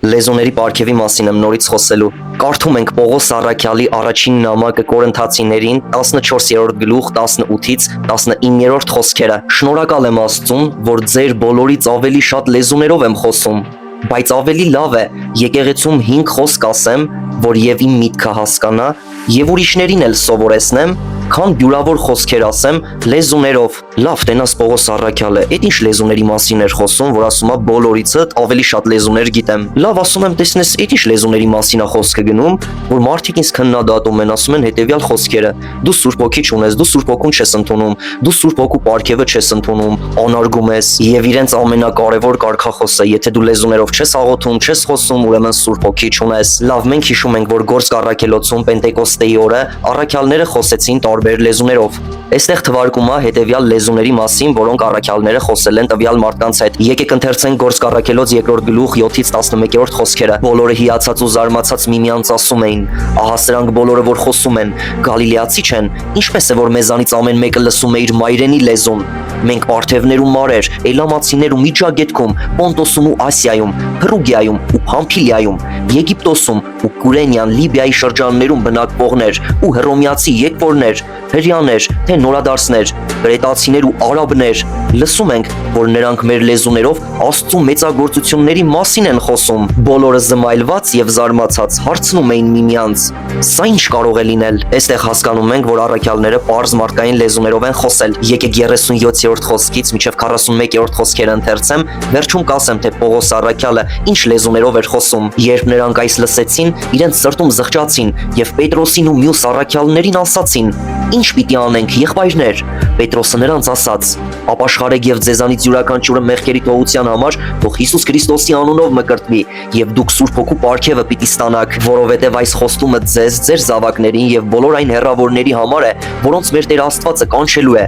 Լեզուների պարգևի մասին եմ նորից խոսելու։ Կարդում ենք Պողոս առաքյալի առաջին նամակը Կորինթացիներին 14-րդ գլուխ 18-ից 19-րդ խոսքերը։ Շնորհակալ եմ Աստծուն, որ ձեր բոլորից ավելի շատ լեզուներով եմ խոսում, բայց ավելի լավ է եկեղեցում 5 խոսք ասեմ, որ եւ իմ միտքը հասկանա, եւ ուրիշներին էլ սովորեցնեմ, քան դյուրավոր խոսքեր ասեմ լեզուներով։ Լավ, տենաս Պողոս առաքյալը, այդ ինչ լեզուների մասին էր խոսում, որ ասում է բոլորիցդ ավելի շատ լեզուներ գիտեմ։ Լավ, ասում եմ, տեսնես, այդ ինչ լեզուների մասին է խոսքը գնում, որ մարդիկ ինձ քննադատում են, ասում են հետեւյալ խոսքերը. դու Սուրբ Հոգի չունես, դու Սուրբ Հոգուն չես ընդունում, դու Սուրբ Հոգու պարգևը չես ընդունում, անարգում ես, եւ իրենց ամենակարևոր կարգախոսը, եթե դու լեզուներով չես աղոթում, չես խոսում, ուրեմն Սուրբ Հոգի չունես։ Լավ, մենք հիշում ենք, որ Գործք առաքելոցում Պենտեկոստեի օրը առաքյալները խոսեցին տարբեր լեզուներով։ Այստեղ թվարկում է հետևյալ լեզուների մասին, որոնք առաքյալները խոսել են տվյալ մարդկանց հետ։ Եկեք ընթերցենք Գործք առաքելոց 2-րդ գլուխ 7-ից 11-րդ խոսքերը։ Բոլորը հիացած ու զարմացած միմյանց ասում էին. ահա սրանք բոլորը որ խոսում են, գալիլեացի չեն, ինչպես է որ մեզանից ամեն մեկը լսում է իր մայրենի լեզուն։ Մենք Պարթևներ ու Մարեր, Էլամացիներ ու Միջագետքում, Պոնտոսում ու Ասիայում, Փրուգիայում ու Փամփիլիայում, Եգիպտոսում ու Կուրենյան Լիբիայի շրջաններում բնակվողներ ու հռոմեացի եկվորներ, հրեաներ, թե նորադարձներ, կրետացիներ ու արաբներ, լսում ենք, որ նրանք մեր լեզուներով Աստծու մեծագործությունների մասին են խոսում։ Բոլորը զմայլված եւ զարմացած հարցնում էին միմյանց. սա ինչ կարող է լինել։ Այստեղ հասկանում ենք, որ առաքյալները պարզ մարդկային լեզուներով են խոսել։ Եկեք 37-րդ խոսքից մինչև 41-րդ խոսքերը ընթերցեմ, վերջում կասեմ, թե Պողոս առաքյալը ինչ լեզուներով էր խոսում։ Երբ նրանք այս լսեցին, իրենց սրտում զղջացին եւ Պետրոսին ու մյուս առաքյալներին ասացին. ինչ պիտի անենք, եղբայրներ։ Պետրոսը նրանց ասաց. ապաշխարեք եւ ձեզանից յուրաքանչյուրը մեղքերի թողության համար թող Հիսուս Քրիստոսի անունով մկրտվի եւ դուք Սուրբ Հոգու պարգևը պիտի ստանաք, որովհետեւ այս խոստումը ձեզ, ձեր զավակներին եւ բոլոր այն հեռավորների համար է, որոնց մեր Տեր Աստվածը կանչելու է։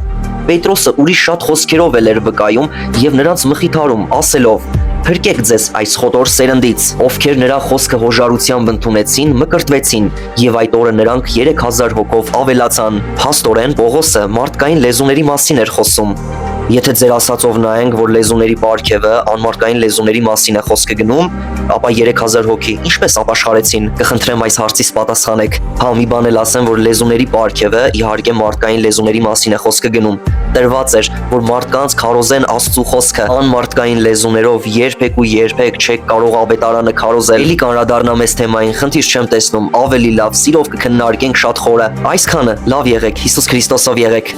Պետրոսը ուրիշ շատ խոսքերով էլ էր վկայում եւ նրանց մխիթարում, ասելով. Փրկեք ձեզ այս խոտոր սերնդից, ովքեր նրա խոսքը հոժարությամբ ընդունեցին, մկրտվեցին, եւ այդ օրը նրանք 3000 հոգով ավելացան։ Փաստորեն Պողոսը մարդկային լեզուների մասին էր խոսում։ Եթե ձեր ասածով նայենք, որ լեզուների պարգևը անմարդկային լեզուների մասին է խոսքը գնում, ապա 3000 հոգի ինչպես ապաշխարեցին, կխնդրեմ այս հարցից պատասխանեք։ Հա, մի բան էլ ասեմ, որ լեզուների պարգևը իհարկե մարդկային լեզուների մասին է խոսքը գնում։ Տրված էր, որ մարդկանց քարոզեն Աստծու խոսքը, անմարդկային լեզուներով երբեք ու երբեք չեք կարող ավետարանը քարոզել։ Էլի կանրադառնամ այս թեմային, խնդիր չեմ տեսնում, ավելի լավ, սիրով կքննարկենք շատ խորը։ Այսքանը, լավ եղեք, Հիսուս Քրիստոսով եղեք։